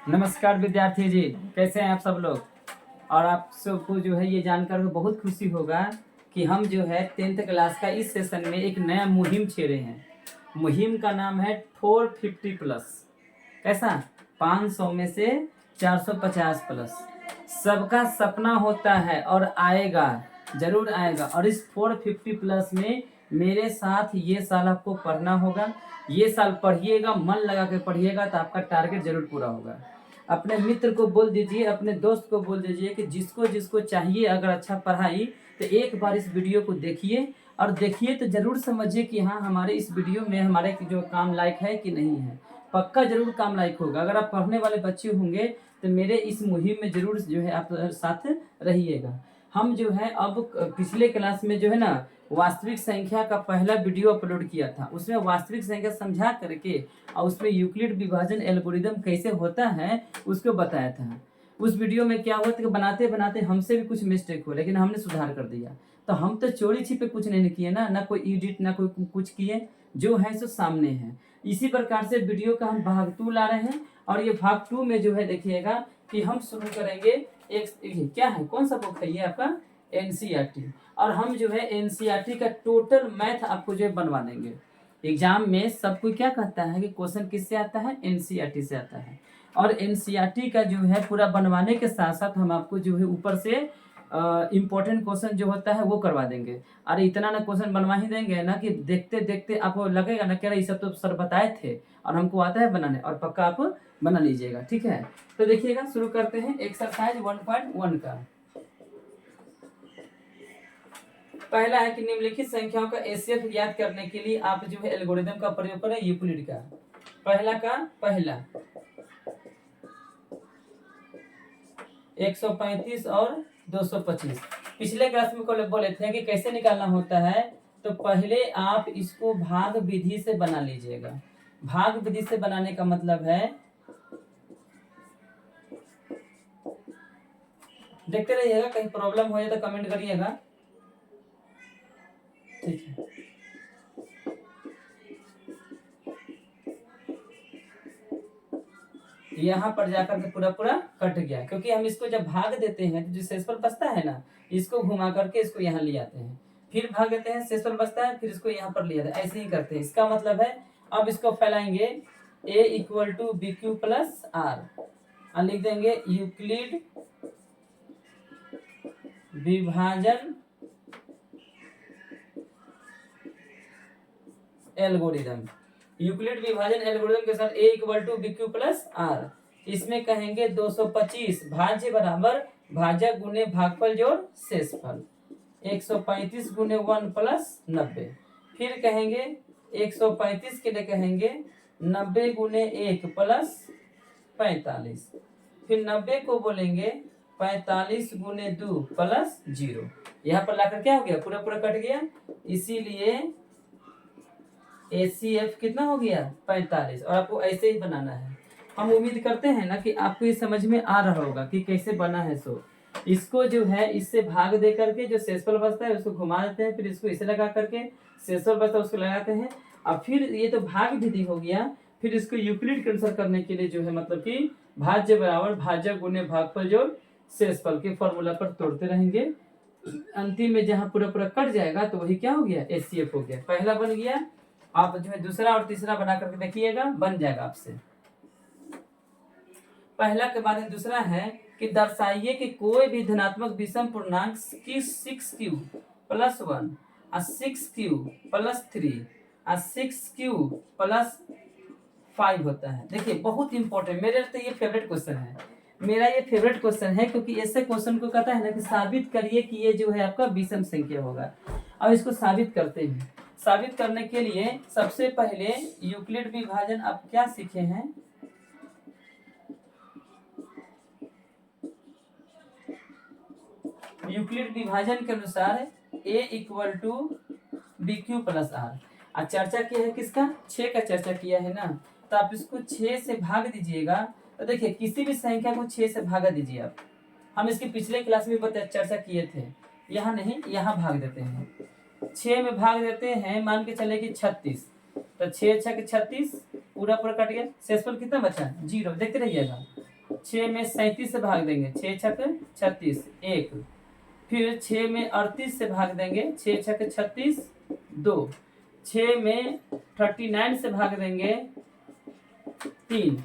नमस्कार विद्यार्थी जी, कैसे हैं आप सब लोग। और आप सबको जो है ये जानकर बहुत खुशी होगा कि हम जो है 10th क्लास का इस सेशन में एक नया मुहिम छेड़े हैं। मुहिम का नाम है 450 प्लस। कैसा? 500 में से 450 प्लस। सबका सपना होता है और आएगा, जरूर आएगा। और इस 450 प्लस में मेरे साथ ये साल आपको पढ़ना होगा। ये साल पढ़िएगा, मन लगा के पढ़िएगा तो आपका टारगेट जरूर पूरा होगा। अपने मित्र को बोल दीजिए, अपने दोस्त को बोल दीजिए कि जिसको जिसको चाहिए अगर अच्छा पढ़ाई तो एक बार इस वीडियो को देखिए। और देखिए तो जरूर समझिए कि हाँ, हमारे इस वीडियो में हमारे जो काम लायक है कि नहीं है। पक्का जरूर काम लायक होगा। अगर आप पढ़ने वाले बच्चे होंगे तो मेरे इस मुहिम में जरूर जो है आप साथ रहिएगा। हम जो है अब पिछले क्लास में जो है ना वास्तविक संख्या का पहला वीडियो अपलोड किया था। उसमें वास्तविक संख्या समझा करके और उसमें यूक्लिड विभाजन एल्गोरिदम कैसे होता है उसको बताया था। उस वीडियो में क्या हुआ था कि बनाते बनाते हमसे भी कुछ मिस्टेक हो, लेकिन हमने सुधार कर दिया। तो हम तो चोरी छिपे कुछ नहीं किए ना कोई एडिट ना कोई कुछ किए, जो है सो सामने है। इसी प्रकार से वीडियो का हम भाग 2 ला रहे हैं। और ये भाग 2 में जो है देखिएगा कि हम शुरू करेंगे एक क्या है, कौन सा बुक है ये आपका? एनसीईआरटी। और हम जो है एनसीईआरटी का टोटल मैथ आपको जो है बनवा देंगे। एग्जाम में सब कोई क्या कहता है कि क्वेश्चन किससे आता है? एनसीईआरटी से आता है। और एनसीईआरटी का जो है पूरा बनवाने के साथ साथ हम आपको जो है ऊपर से इम्पोर्टेंट क्वेश्चन जो होता है वो करवा देंगे। अरे इतना ना क्वेश्चन बनवा ही देंगे ना कि देखते देखते आपको लगेगा ना कि ये सब तो सर बताए थे और हमको आता है बनाने, और पक्का आप बना लीजिएगा। ठीक है, तो देखिएगा शुरू करते हैं एक्सरसाइज 1.1 का। पहला है कि निम्नलिखित संख्याओं का एचसीएफ याद करने के लिए आप जो है एल्गोरिदम का प्रयोग करें यूक्लिड का। पहला 135 और 225। पिछले क्लास में बोले थे कि कैसे निकालना होता है। तो पहले आप इसको भाग विधि से बना लीजिएगा। भाग विधि से बनाने का मतलब है, देखते रहिएगा, कहीं प्रॉब्लम हो जाए तो कमेंट करिएगा। ठीक है, यहाँ पर जाकर के पूरा पूरा कट गया, क्योंकि हम इसको जब भाग देते हैं तो जो शेषफल बचता है ना, इसको घुमा करके इसको यहाँ ले आते हैं, फिर भाग देते हैं, शेषफल बचता है, फिर इसको यहाँ पर ले आते हैं, ऐसे ही करते हैं। इसका मतलब है अब इसको फैलाएंगे a equal to b q plus r, लिख देंगे यूक्लिड विभाजन एल्गोरिदम। यूक्लिड विभाजन एल्गोरिदम के साथ a equal to b q plus r. इसमें कहेंगे 225 भाज्य बराबर भाजक गुने भागफल जोड़ शेषफल, 135 गुने 1 प्लस 90। फिर कहेंगे 135 के लिए कहेंगे 90 गुने 1 प्लस 45। फिर 90 को बोलेंगे 45 गुने 2 प्लस 0। यहाँ पर लाकर क्या हो गया? पूरा पूरा कट गया। इसीलिए एचसीएफ कितना हो गया? 45। और आपको ऐसे ही बनाना है। हम उम्मीद करते हैं ना कि आपको ये समझ में आ रहा होगा कि कैसे बना है। सो इसको जो है इससे भाग दे करके जो शेषफल बचता है उसको घुमा देते हैं, फिर इसको इसे लगा करके शेषफल बचता है उसको लगाते हैं। और फिर ये तो भाग विधि हो गया। फिर इसको यूक्लिड के अनुसार करने के लिए जो है मतलब कि भाज्य बराबर भाजक गुने भागफल जोड़ शेषफल के फॉर्मूला पर तोड़ते रहेंगे। अंतिम में जहां पूरा पूरा कट जाएगा तो वही क्या हो गया? एचसीएफ हो गया। पहला बन गया। आप जो है दूसरा और तीसरा बना करके देखिएगा, बन जाएगा आपसे। पहला के बाद दूसरा है कि दर्शाइए कि कोई भी धनात्मक विषम पूर्णांक की 6q प्लस 1 और 6q प्लस 3 और 6q प्लस 5 होता है। देखिए बहुत इंपॉर्टेंट, मेरे तो ये फेवरेट क्वेश्चन है। मेरा ये फेवरेट क्वेश्चन है, क्योंकि ऐसे क्वेश्चन को कहता है ना कि साबित करिए कि ये जो है आपका विषम संख्या होगा। अब इसको साबित करते हैं। साबित करने के लिए सबसे पहले यूक्लिड विभाजन आप क्या सीखे हैं? यूक्लिड विभाजन के अनुसार a equal to b q plus r. चर्चा किया है किसका? 6 का चर्चा किया है ना। तो आप इसको 6 से भाग दीजिएगा। तो देखिए किसी भी संख्या को 6 से भागा दीजिए आप। हम इसके पिछले क्लास में चर्चा किए थे। यहाँ नहीं, यहाँ भाग देते हैं। 6 में भाग देते हैं, मान के चले कि 36। तो 6 6 36, पूरा पूरा कट गया। शेषफल कितना बचा? 0। देखते रहिएगा। 6 में 37 से भाग देंगे, 6 छक 36 1। फिर 6 में 38 से भाग देंगे, 6 छक 36 2। 6 में 39 से भाग देंगे 3।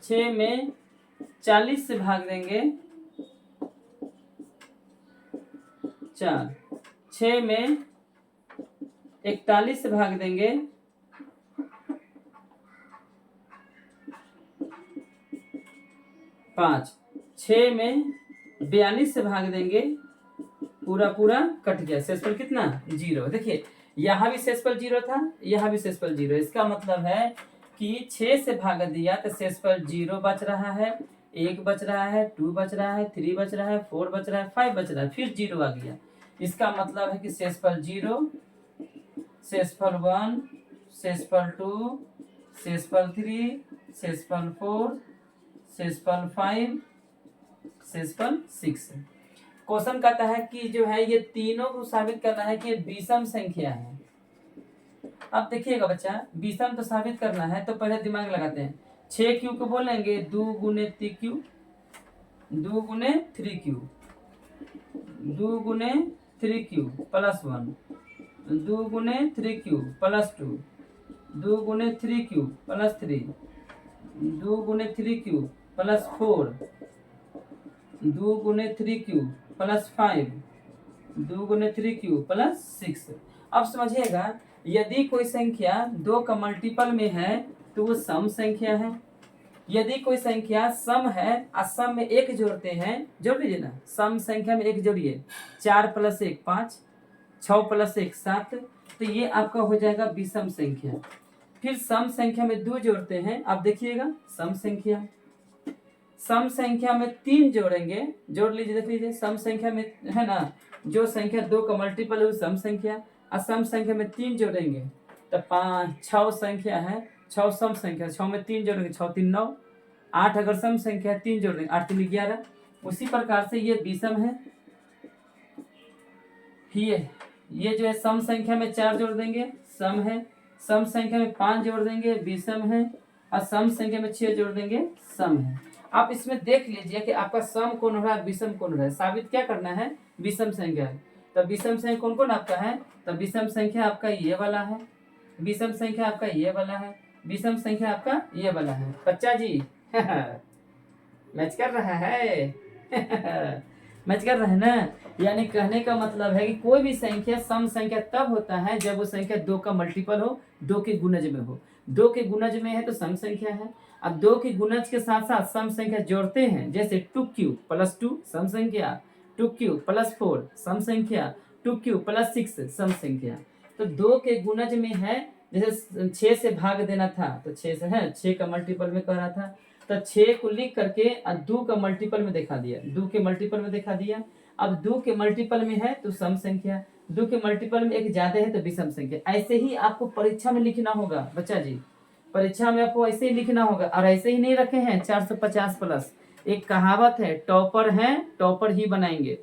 6 में 40 से भाग देंगे 4। 6 में 41 से भाग देंगे 5। 6 में 42 से भाग देंगे, पूरा पूरा कट गया, शेषफल कितना 0। देखिए यहाँ भी शेषफल 0 था, यहाँ भी शेषफल 0। इसका मतलब है कि 6 से भाग दिया तो शेषफल 0 बच रहा है, 1 बच रहा है, 2 बच रहा है, 3 बच रहा है, 4 बच रहा है, 5 बच रहा है, फिर 0 आ गया। इसका मतलब है कि शेषफल 0, शेषफल 1, शेषफल 2, शेषफल 3, शेषफल 4, शेषफल 5, शेषफल 6। क्वेश्चन कहता है कि जो है ये तीनों को साबित करना है कि विषम संख्या है। अब देखिएगा बच्चा, विषम तो साबित करना है तो पहले दिमाग लगाते हैं। 6 क्यू को बोलेंगे 2 गुने 3 क्यू, 2 गुने 3 क्यू, 2 गुने 3 क्यू प्लस 1, 2 गुने 3 क्यू प्लस 2, 2 गुने 3 क्यू प्लस 3, 2 गुने 3 क्यू प्लस 4, 2 गुने 3 क्यू प्लस 5, 2 गुने 3 क्यू प्लस 6। अब समझिएगा, यदि कोई संख्या 2 का मल्टीपल में है तो वो सम संख्या है। यदि कोई संख्या सम है और सम में 1 जोड़ते हैं, जोड़ लीजिए ना, सम संख्या में 1 जोड़िए, 4 + 1 5, 6 + 1 7, तो ये आपका हो जाएगा विषम संख्या। फिर सम संख्या में 2 जोड़ते हैं, अब देखिएगा सम संख्या में 3 जोड़ेंगे, जोड़ लीजिए, देख लीजिए, सम संख्या में है ना, जो संख्या 2 का मल्टीपल है वो सम संख्या, और सम संख्या में 3 जोड़ेंगे तो 5 6 संख्या है, 6 सम संख्या, 6 में 3 जोड़ेंगे, 6 3 9, 8 अगर सम संख्या है 3 जोड़ देंगे, 8 3 11। उसी प्रकार से ये विषम है। ये जो है सम संख्या में 4 जोड़ देंगे, सम है, सम संख्या में 5 जोड़ देंगे, विषम है, और सम संख्या में 6 जोड़ देंगे, सम है। आप इसमें देख लीजिए कि आपका सम कौन हो रहा है, विषम कौन हो रहा है। साबित क्या करना है, विषम संख्या है। तो विषम संख्या कौन कौन आपका है, तो विषम संख्या आपका ये वाला है, विषम संख्या आपका ये वाला है, विषम संख्या आपका ये वाला है। बच्चा जी मैच कर रहा है मैच कर रहा है ना। यानी कहने का मतलब है कि कोई भी संख्या सम संख्या तब होता है जब वो संख्या 2 का मल्टीपल हो, 2 के गुणज में हो। 2 के गुणज में है तो सम संख्या है। अब 2 के गुणज के साथ साथ सम संख्या जोड़ते हैं, जैसे 2q + 2 सम संख्या, 2q + 4 सम संख्या, 2q + 6 सम संख्या। तो 2 के गुणज में है, जैसे 6 से भाग देना था तो 6 से है, 6 का मल्टीपल में कह रहा था, तो 6 को लिख करके 2 का मल्टीपल में दिखा दिया, 2 के मल्टीपल में दिखा दिया। अब 2 के मल्टीपल में है तो सम संख्या, 2 के मल्टीपल में 1 ज्यादा है तो विषम संख्या। ऐसे ही आपको परीक्षा में लिखना होगा बच्चा जी, परीक्षा में आपको ऐसे ही लिखना होगा। और ऐसे ही नहीं रखे हैं 450 प्लस। एक कहावत है, टॉपर हैं टॉपर ही बनाएंगे।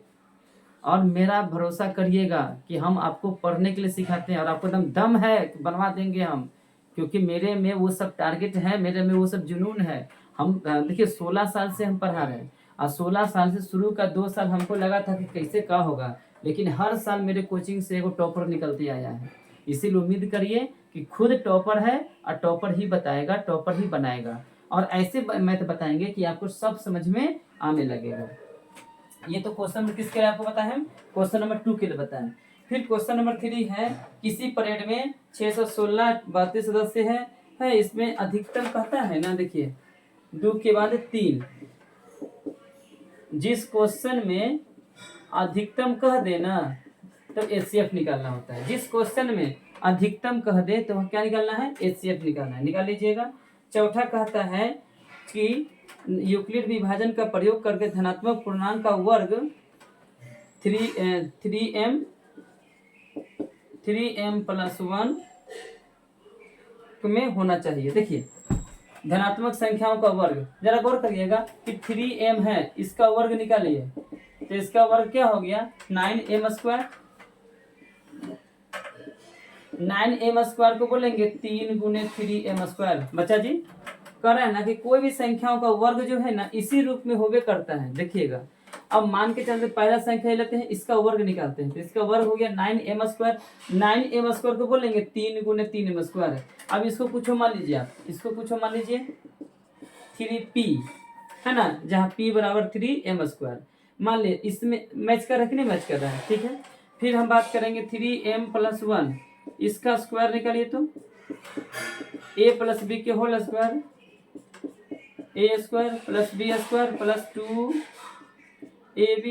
और मेरा भरोसा करिएगा कि हम आपको पढ़ने के लिए सिखाते हैं, और आपको दम है बनवा देंगे हम, क्योंकि मेरे में वो सब टारगेट है, मेरे में वो सब जुनून है। हम देखिए 16 साल से हम पढ़ा रहे हैं, और 16 साल से शुरू का 2 साल हमको लगा था कि कैसे क्या होगा, लेकिन हर साल मेरे कोचिंग से एगो टॉपर निकलते आया है। इसीलिए उम्मीद करिए कि खुद टॉपर है और टॉपर ही बताएगा, टॉपर ही बनाएगा, और ऐसे मैथ बताएंगे कि आपको सब समझ में आने लगेगा। ये तो क्वेश्चन नंबर किसके लिए आपको बताएं, क्वेश्चन नंबर 2 के लिए बताएं। फिर क्वेश्चन नंबर 3 है, किसी परेड में 616 भारतीय सदस्य है, इसमें अधिकतम कहता है ना, देखिए 2 के बाद 3। जिस क्वेश्चन में अधिकतम कह देना तो HCF निकालना होता है। जिस क्वेश्चन में अधिकतम कह दे तो क्या निकालना है, HCF निकालना है, निकाल लीजिएगा। चौथा कहता है कि यूक्लिड विभाजन का प्रयोग करके धनात्मक पूर्णांक का वर्ग 3m+1 में होना चाहिए। देखिए धनात्मक संख्याओं का वर्ग, जरा गौर करिएगा कि 3m है, इसका वर्ग निकालिए तो इसका वर्ग क्या हो गया, 9m²। 9m² को बोलेंगे 3 × 3m²। बच्चा जी कह रहा है ना कि कोई भी संख्याओं का वर्ग जो है ना इसी रूप में होवे करता है। देखिएगा, अब मान के चलते पहला संख्या लेते हैं, इसका वर्ग निकालते हैं, तो इसका वर्ग हो गया 9m²। 9m² को बोलेंगे 3 × 3m²। अब इसको कुछ मान लीजिए, आप इसको कुछ मान लीजिए 3p, है ना, जहाँ p बराबर 3m² मान ले। इसमें मैच कर रहा है कि नहीं मैच कर रहा है, ठीक है। फिर हम बात करेंगे 3m+1, इसका स्क्वायर निकालिए तो a + b के whole square, a² + b² + 2ab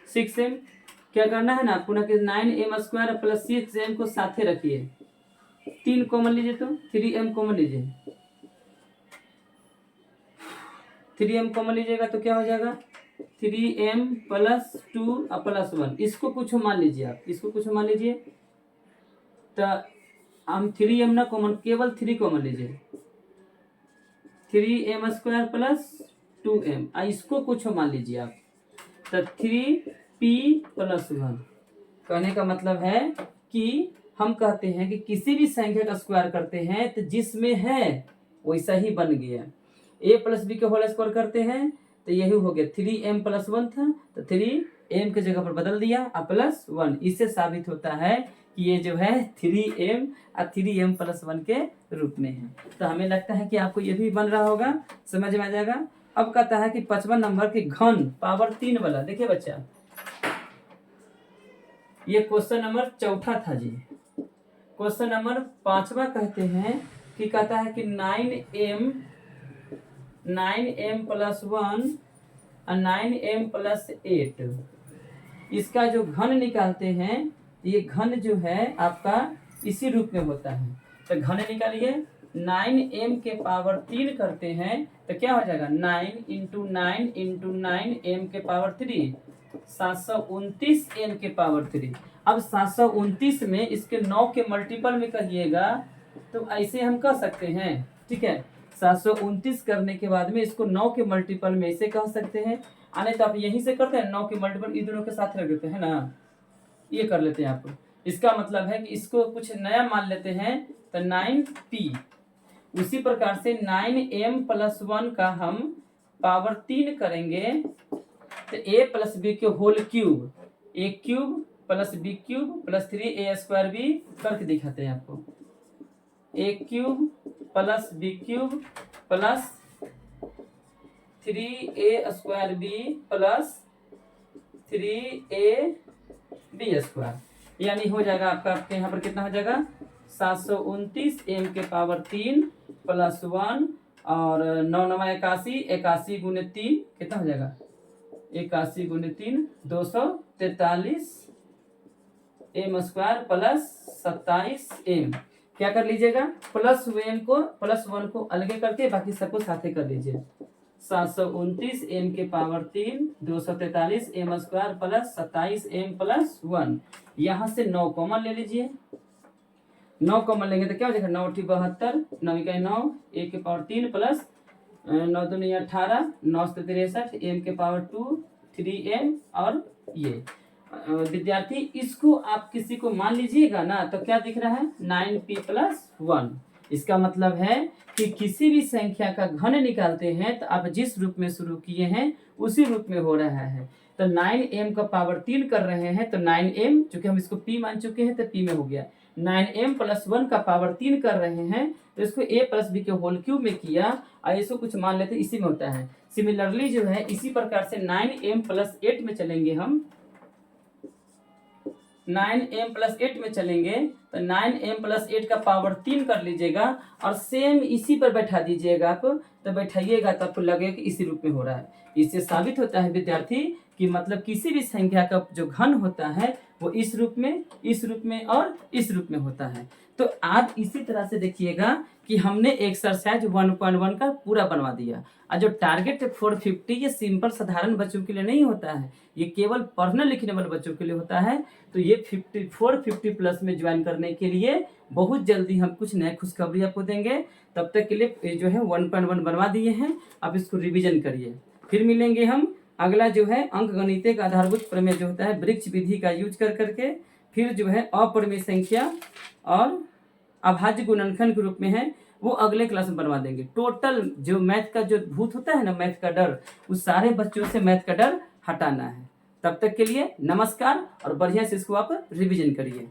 6m। क्या करना है ना, पुनः के 9m² + 6m को साथे रखिए, 3 कॉमन लीजिए तो 3m कॉमन लीजिए, 3m कॉमन लीजिएगा तो क्या हो जाएगा 3m + 2 + 1। इसको कुछ मान लीजिए, आप इसको कुछ मान लीजिए, तो हम 3m ना कॉमन, केवल 3 कॉमन लीजिए, 3m² + 2m। इसको कुछ मान लीजिए आप, तो 3p + 1। कहने का मतलब है कि हम कहते हैं कि किसी भी संख्या का स्क्वायर करते हैं तो जिसमें है वैसा ही बन गया। a + b के होल स्क्वायर करते हैं तो यही हो गया, 3m + 1 था तो 3m के जगह पर बदल दिया +1। इससे साबित होता है कि ये जो है 3m और 3m + 1 के रूप में है। तो हमें लगता है कि आपको ये भी बन रहा होगा, समझ में आ जाएगा। अब कहता है कि 55 नंबर के घन पावर 3 वाला, देखिए बच्चा, ये क्वेश्चन नंबर 4 था जी। क्वेश्चन नंबर 5वां कहते हैं कि कहता है कि 9m + 1 और 9m + 8, इसका जो घन निकालते हैं, ये घन जो है आपका इसी रूप में होता है। तो घन निकालिए, 9m के पावर 3 करते हैं तो क्या हो जाएगा 9 × 9 × 9m के पावर 3, 729m के पावर 3। अब 729 में इसके 9 के मल्टीपल में कहिएगा तो ऐसे हम कह सकते हैं, ठीक है। 729 करने के बाद में इसको 9 के मल्टीपल में इसे कह सकते हैं, आने तो आप यहीं से करते हैं, 9 के मल्टीपल इन दोनों के साथ रख देते हैं ना, ये कर लेते हैं आप। इसका मतलब है कि इसको कुछ नया मान लेते हैं तो 9p। उसी प्रकार से 9m + 1 का हम पावर 3 करेंगे तो a + b के whole cube, a³ + b³ + 3a² भी करके दिखाते हैं आपको, a³ + b³ + 3a² + 3ab², यानी हो जाएगा आपका यहाँ पर कितना हो जाएगा 729m के पावर 3 + 1 और 9 9 81, 81 × 3 कितना हो जाएगा 81 × 3 243m² + 27m। क्या कर लीजिएगा, +1 को अलगे करके बाकी सबको साथे कर लीजिए। 729m के पावर 3 243m² + 27m + 1। यहाँ से 9 कॉमन ले लीजिए, 9 कॉमन लेंगे तो क्या हो जाएगा 9 × 72, 9 × 9, 1 के पावर 3 + 9 दूनी 18, 9 × 63 m के पावर 2 3m। और ये विद्यार्थी इसको आप किसी को मान लीजिएगा ना तो क्या दिख रहा है 9p + 1। इसका मतलब है कि किसी भी संख्या का घन निकालते हैं तो आप जिस रूप में शुरू किए हैं उसी रूप में हो रहा है। तो 9m का पावर 3 कर रहे हैं तो 9m, चूंकि हम इसको p मान चुके हैं तो p में हो गया। 9m + 1 का पावर 3 कर रहे हैं तो इसको a + b के होल क्यूब में किया और इसको कुछ मान लेते इसी में होता है। सिमिलरली जो है इसी प्रकार से 9m + 8 में चलेंगे, हम 9m + 8 में चलेंगे तो 9m + 8 का पावर 3 कर लीजिएगा और सेम इसी पर बैठा दीजिएगा आप, तो बैठाइएगा तो आपको लगेगा कि इसी रूप में हो रहा है। इससे साबित होता है विद्यार्थी कि मतलब किसी भी संख्या का जो घन होता है वो इस रूप में, इस रूप में और इस रूप में होता है। तो आप इसी तरह से देखिएगा कि हमने एक्सरसाइज 1.1 का पूरा बनवा दिया। और जो टारगेट 450 ये सिंपल साधारण बच्चों के लिए नहीं होता है, ये केवल पढ़ने लिखने वाले बच्चों के लिए होता है। तो ये 450+ में ज्वाइन करने के लिए बहुत जल्दी हम कुछ नए खुशखबरी आपको देंगे। तब तक के लिए जो है 1.1 बनवा दिए हैं, आप इसको रिवीजन करिए। फिर मिलेंगे हम अगला जो है अंक गणित का आधारभूत प्रमेय जो होता है वृक्ष विधि का यूज कर करके, फिर जो है अपरिमेय संख्या और अभाज्य गुणनखंड के रूप में है, वो अगले क्लास में बनवा देंगे। टोटल जो मैथ का जो भूत होता है ना, मैथ का डर, उस सारे बच्चों से मैथ का डर हटाना है। तब तक के लिए नमस्कार, और बढ़िया से इसको आप रिवीजन करिए।